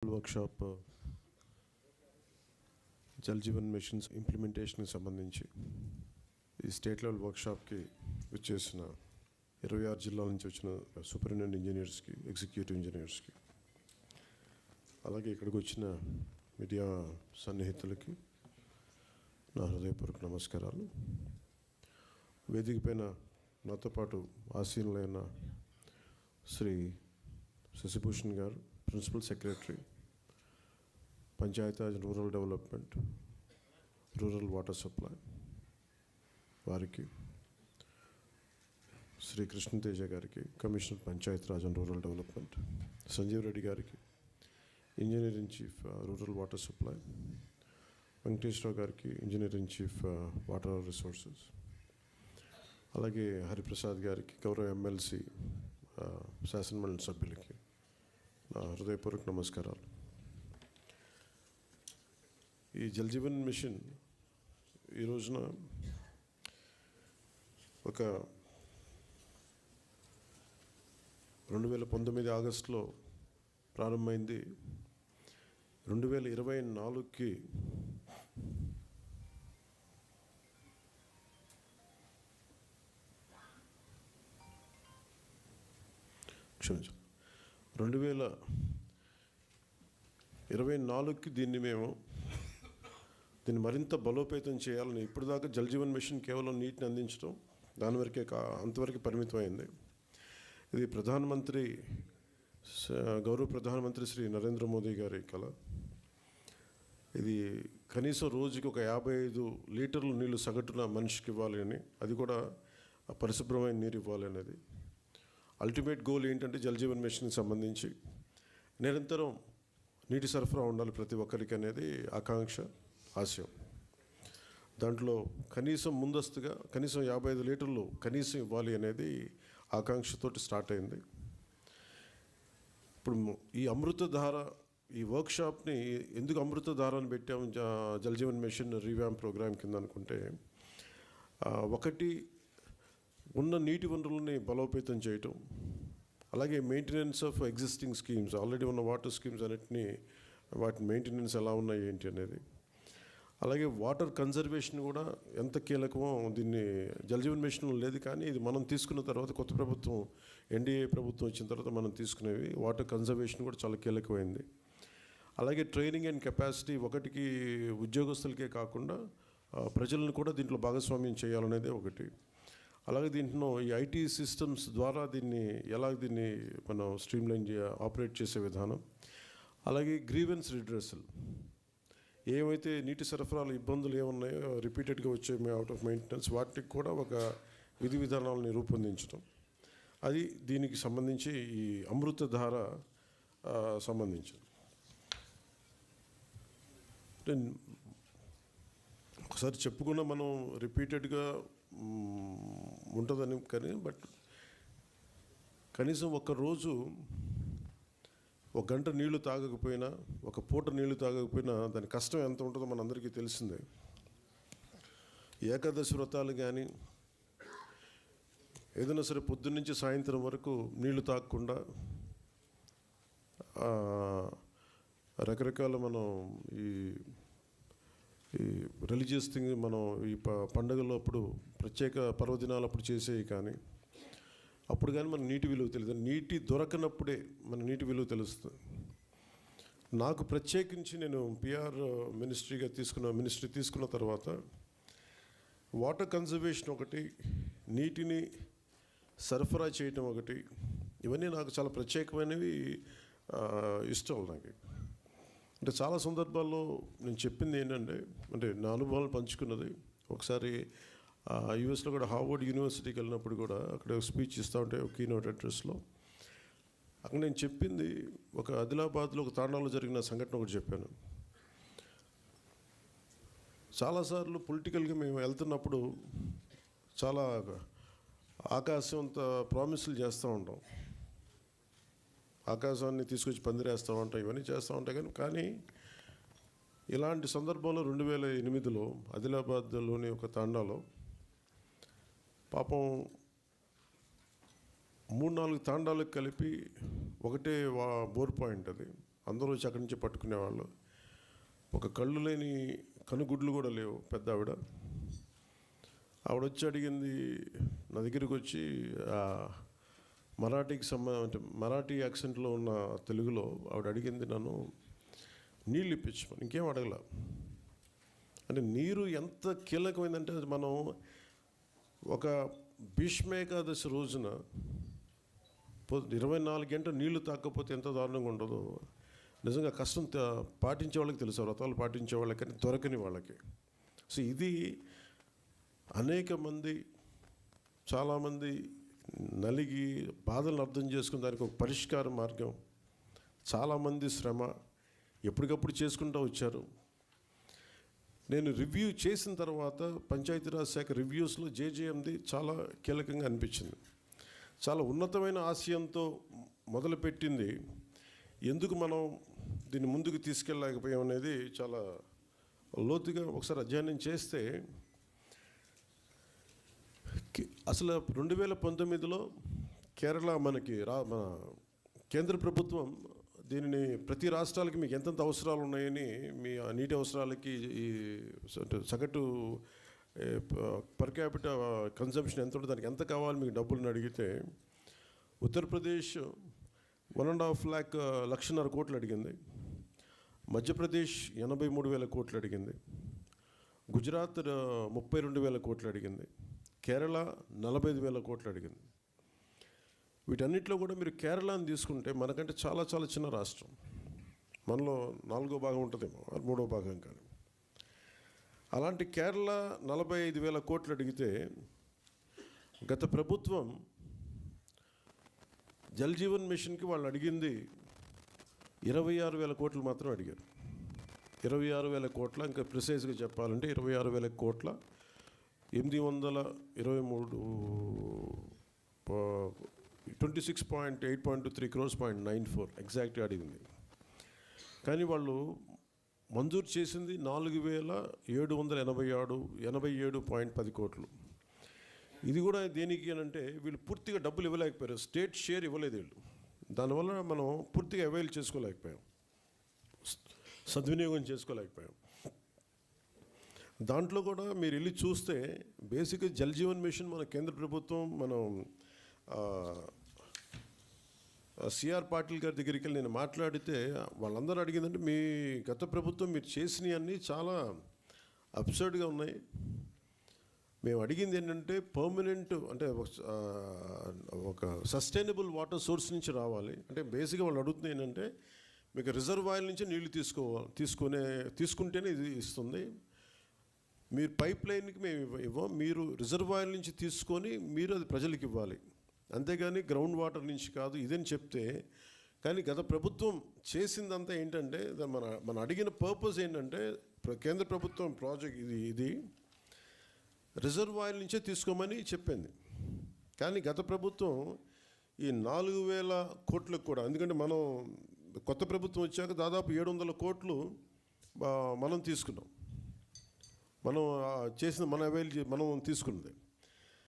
Workshop Jal Jeevan machines ఇంప్లిమెంటేషన్కి సంబంధించి ఈ state level వర్క్షాప్కి వచ్చేసిన 26 జిల్లాల నుంచి వచ్చిన సూపరింటెండెంట్ ఇంజనీర్స్కి, ఎగ్జిక్యూటివ్ ఇంజనీర్స్కి, అలాగే ఇక్కడికి వచ్చిన మీడియా సన్నిహితులకి నా హృదయపూర్వక నమస్కారాలు. వేదిక పైన నాతో పాటు ఆసీనులైన శ్రీ శశిభూషణ్ గారు, principal secretary, Panchayati Raj rural development, rural water supply వారికి, శ్రీ కృష్ణతేజ గారికి, commissioner Panchayati Raj and rural development, Sanjeev Reddy గారికి, engineer in chief rural water supply, Venkateswara Rao గారికి, engineer in chief water resources, అలాగే హరిప్రసాద్ గారికి, గౌరవ ఎమ్మెల్సీ, శాసనమండలి సభ్యులకి నా హృదయపూర్వక నమస్కారాలు. ఈ జల్ జీవన్ మిషన్ ఈ రోజున ఒక 2019 ఆగస్టులో ప్రారంభమైంది. 2024కి క్షమించండి 2024కి దీన్ని మరింత బలోపేతం చేయాలని. ఇప్పటిదాకా జల్ జీవన్ మిషన్ కేవలం నీటిని అందించడం, దాని వరకే అంతవరకు పరిమితమైంది. ఇది గౌరవ ప్రధానమంత్రి శ్రీ నరేంద్ర మోదీ గారి కళ. ఇది కనీసం రోజుకి ఒక 55 లీటర్లు నీళ్లు సగటున మనిషికి ఇవ్వాలి అని, అది కూడా పరిశుభ్రమైన నీరు ఇవ్వాలి అనేది అల్టిమేట్ గోల్. ఏంటంటే జల్ జీవన్ మిషన్కి సంబంధించి నిరంతరం నీటి సరఫరా ఉండాలి ప్రతి ఒక్కరికి అనేది ఆకాంక్ష, ఆశయం. దాంట్లో కనీసం ముందస్తుగా కనీసం 55 లీటర్లు కనీసం ఇవ్వాలి అనేది ఆకాంక్షతోటి స్టార్ట్ అయింది. ఇప్పుడు ఈ అమృతధార, ఈ వర్క్షాప్ని ఎందుకు అమృతధార అని పెట్టాము Jal Jeevan mission revamp program కింద అనుకుంటే, ఒకటి ఉన్న నీటి వనరులని బలోపేతం చేయటం, అలాగే maintenance of existing schemes, already ఉన్న వాటర్ స్కీమ్స్ అన్నిటినీ వాటి మెయింటెనెన్స్ ఎలా ఉన్నాయి ఏంటి అనేది, అలాగే వాటర్ కన్జర్వేషన్ కూడా ఎంత కీలకమో. దీన్ని జల్ జీవన్ మిషన్లో లేదు, కానీ ఇది మనం తీసుకున్న తర్వాత, కొత్త ప్రభుత్వం ఎన్డీఏ ప్రభుత్వం వచ్చిన తర్వాత మనం తీసుకునేవి వాటర్ కన్జర్వేషన్ కూడా చాలా కీలకమైంది. అలాగే ట్రైనింగ్ అండ్ కెపాసిటీ, ఒకటికి ఉద్యోగస్తులకే కాకుండా ప్రజలను కూడా దీంట్లో భాగస్వామ్యం చేయాలనేది ఒకటి. అలాగే దీంట్లో ఈ ఐటీ సిస్టమ్స్ ద్వారా దీన్ని మనం స్ట్రీమ్లైన్ ఆపరేట్ చేసే విధానం, అలాగే గ్రీవెన్స్ రిడ్రెసల్, ఏమైతే నీటి సరఫరాలు ఇబ్బందులు ఏమున్నాయో రిపీటెడ్గా వచ్చే అవుట్ ఆఫ్ మెయింటెనెన్స్, వాటికి కూడా ఒక విధి విధానాలని రూపొందించడం, అది దీనికి సంబంధించి ఈ అమృతధార సంబంధించింది. ఒకసారి చెప్పుకున్న మనం రిపీటెడ్గా ఉంటుందని, కానీ బట్ కనీసం ఒక్కరోజు 1 గంట నీళ్లు తాగకపోయినా, ఒక పూట నీళ్లు తాగకపోయినా దాని కష్టం ఎంత ఉంటుందో మనందరికీ తెలిసిందే. ఏకాదశి వ్రతాలు కానీ ఏదైనా సరే పొద్దున్నుంచి సాయంత్రం వరకు నీళ్లు తాగకుండా రకరకాల మనం ఈ రిలీజియస్ థింగ్ మనం ఈ పండుగల్లో అప్పుడు ప్రత్యేక పర్వదినాలప్పుడు చేసేవి, కానీ అప్పుడు కానీ మన నీటి విలువ తెలియదు. నీటి దొరకనప్పుడే మన నీటి విలువ తెలుస్తుంది. నాకు ప్రత్యేకించి నేను పిఆర్ మినిస్ట్రీ తీసుకున్న తర్వాత వాటర్ కన్జర్వేషన్ ఒకటి, నీటిని సరఫరా చేయటం ఒకటి, ఇవన్నీ నాకు చాలా ప్రత్యేకమైనవి, ఇష్టం నాకు. అంటే చాలా సందర్భాల్లో నేను చెప్పింది ఏంటంటే, నా అనుభవాలు పంచుకున్నది. ఒకసారి యూఎస్లో కూడా హార్వర్డ్ యూనివర్సిటీకి వెళ్ళినప్పుడు కూడా అక్కడ స్పీచ్ ఇస్తూ ఉంటే ఒక కీనోట్ అడ్రస్లో అక్కడ నేను చెప్పింది, ఒక ఆదిలాబాద్లో ఒక తాండాలో జరిగిన సంఘటన ఒకటి చెప్పాను. చాలాసార్లు పొలిటికల్గా మేము వెళ్తున్నప్పుడు చాలా ఆకాశంత ప్రామిసులు చేస్తూ ఉంటాం, ఆకాశాన్ని తీసుకొచ్చి పందిరేస్తూ ఉంటాం, ఇవన్నీ చేస్తూ ఉంటాం. కానీ ఇలాంటి సందర్భంలో 2008లో ఆదిలాబాద్లోని ఒక తాండాలో పాపం 3-4 తాండాలకు కలిపి ఒకటే బోర్ పాయింట్ అది. అందరూ వచ్చి అక్కడి నుంచి పట్టుకునేవాళ్ళు. ఒక కళ్ళు లేని కనుగుడ్లు కూడా లేవు పెద్ద ఆవిడ. ఆవిడ వచ్చి అడిగింది, నా దగ్గరికి వచ్చి మరాఠీకి అంటే మరాఠీ యాక్సెంట్లో ఉన్న తెలుగులో ఆవిడ అడిగింది నన్ను నీళ్ళు ఇప్పించమని. ఇంకేం అడగల. అంటే నీరు ఎంత కీలకమైందంటే మనం ఒక భీష్మేకాదశి రోజున 24 గంటలు నీళ్లు తాకపోతే ఎంత దారుణంగా ఉండదో నిజంగా కష్టం పాటించే వాళ్ళకి తెలుసు, వ్రతాలు పాటించే వాళ్ళకి, కానీ దొరకని వాళ్ళకి. సో ఇది అనేక మంది, చాలామంది నలిగి బాధలను అర్థం చేసుకుని దానికి ఒక పరిష్కార మార్గం, చాలామంది శ్రమ ఎప్పటికప్పుడు చేసుకుంటూ వచ్చారు. నేను రివ్యూ చేసిన తర్వాత పంచాయతీరాజ్ శాఖ రివ్యూస్లో జేజేఎంది చాలా కీలకంగా అనిపించింది. చాలా ఉన్నతమైన ఆశయంతో మొదలుపెట్టింది, ఎందుకు మనం దీన్ని ముందుకు తీసుకెళ్ళలేకపోయాం అనేది చాలా లోతుగా ఒకసారి అధ్యయనం చేస్తే అసలు 2019లో కేరళ మన కేంద్ర ప్రభుత్వం దీనిని ప్రతి రాష్ట్రాలకి మీకు ఎంతెంత అవసరాలు ఉన్నాయని, మీ నీటి అవసరాలకి ఈ సగటు పర్ క్యాపిటల్ కన్సంప్షన్ ఎంత ఉంటుంది, దానికి ఎంత కావాలి మీకు డబ్బులను అడిగితే ఉత్తరప్రదేశ్ 1.5 లక్షన్నర కోట్లు అడిగింది, మధ్యప్రదేశ్ 83,000 కోట్లు అడిగింది, గుజరాత్ 32,000 కోట్లు అడిగింది, కేరళ 45,000 కోట్లు అడిగింది. వీటన్నిటిలో కూడా మీరు కేరళని తీసుకుంటే మనకంటే చాలా చాలా చిన్న రాష్ట్రం, మనలో 4వ భాగం ఉంటుందేమో, 3వ భాగం కానీ. అలాంటి కేరళ 45,000 కోట్లు అడిగితే గత ప్రభుత్వం జల్ జీవన్ మిషన్కి వాళ్ళు అడిగింది 26,000 కోట్లు మాత్రం అడిగారు. 26,000 కోట్ల, ఇంకా ప్రిసైజ్గా చెప్పాలంటే 26,000 కోట్ల 823 26.8.23 crores 0.94 ఎగ్జాక్ట్గా అడిగింది. కానీ వాళ్ళు మంజూరు చేసింది 4,787.10 కోట్లు. ఇది కూడా దేనికి అని అంటే వీళ్ళు పూర్తిగా డబ్బులు ఇవ్వలేకపోయారు, స్టేట్ షేర్ ఇవ్వలేదు వీళ్ళు. దానివల్ల మనం పూర్తిగా అవైల్ చేసుకోలేకపోయాం, సద్వినియోగం చేసుకోలేకపోయాం. దాంట్లో కూడా మీరు వెళ్ళి చూస్తే బేసిక్గా జల్ జీవన్ మిషన్ మన కేంద్ర ప్రభుత్వం, మనం సిఆర్ పాటిల్ గారి దగ్గరికి వెళ్ళి నేను మాట్లాడితే వాళ్ళందరూ అడిగిందంటే మీ గత ప్రభుత్వం మీరు చేసినవి అన్నీ చాలా అబ్సర్డ్గా ఉన్నాయి. మేము అడిగింది ఏంటంటే పర్మనెంట్, అంటే ఒక సస్టైనబుల్ వాటర్ సోర్స్ నుంచి రావాలి. అంటే బేసిక్గా వాళ్ళు అడుగుతుంది ఏంటంటే మీకు రిజర్వాయర్ నుంచి నీళ్లు తీసుకుంటేనే ఇది ఇస్తుంది, మీరు పైప్ లైన్కి మేము ఇవ్వం, మీరు రిజర్వాయర్ నుంచి తీసుకొని మీరు అది ప్రజలకు ఇవ్వాలి, అంతేగాని గ్రౌండ్ వాటర్ నుంచి కాదు ఇదని చెప్తే. కానీ గత ప్రభుత్వం చేసిందంతా ఏంటంటే మన అడిగిన పర్పస్ ఏంటంటే కేంద్ర ప్రభుత్వం ప్రాజెక్ట్ ఇది రిజర్వాయర్ నుంచే తీసుకోమని చెప్పింది. కానీ గత ప్రభుత్వం ఈ 4,000 కోట్లకు కూడా, ఎందుకంటే మనం కొత్త ప్రభుత్వం వచ్చాక దాదాపు 700 కోట్లు మనం తీసుకున్నాం, మనం చేసిన మనం తీసుకున్నది.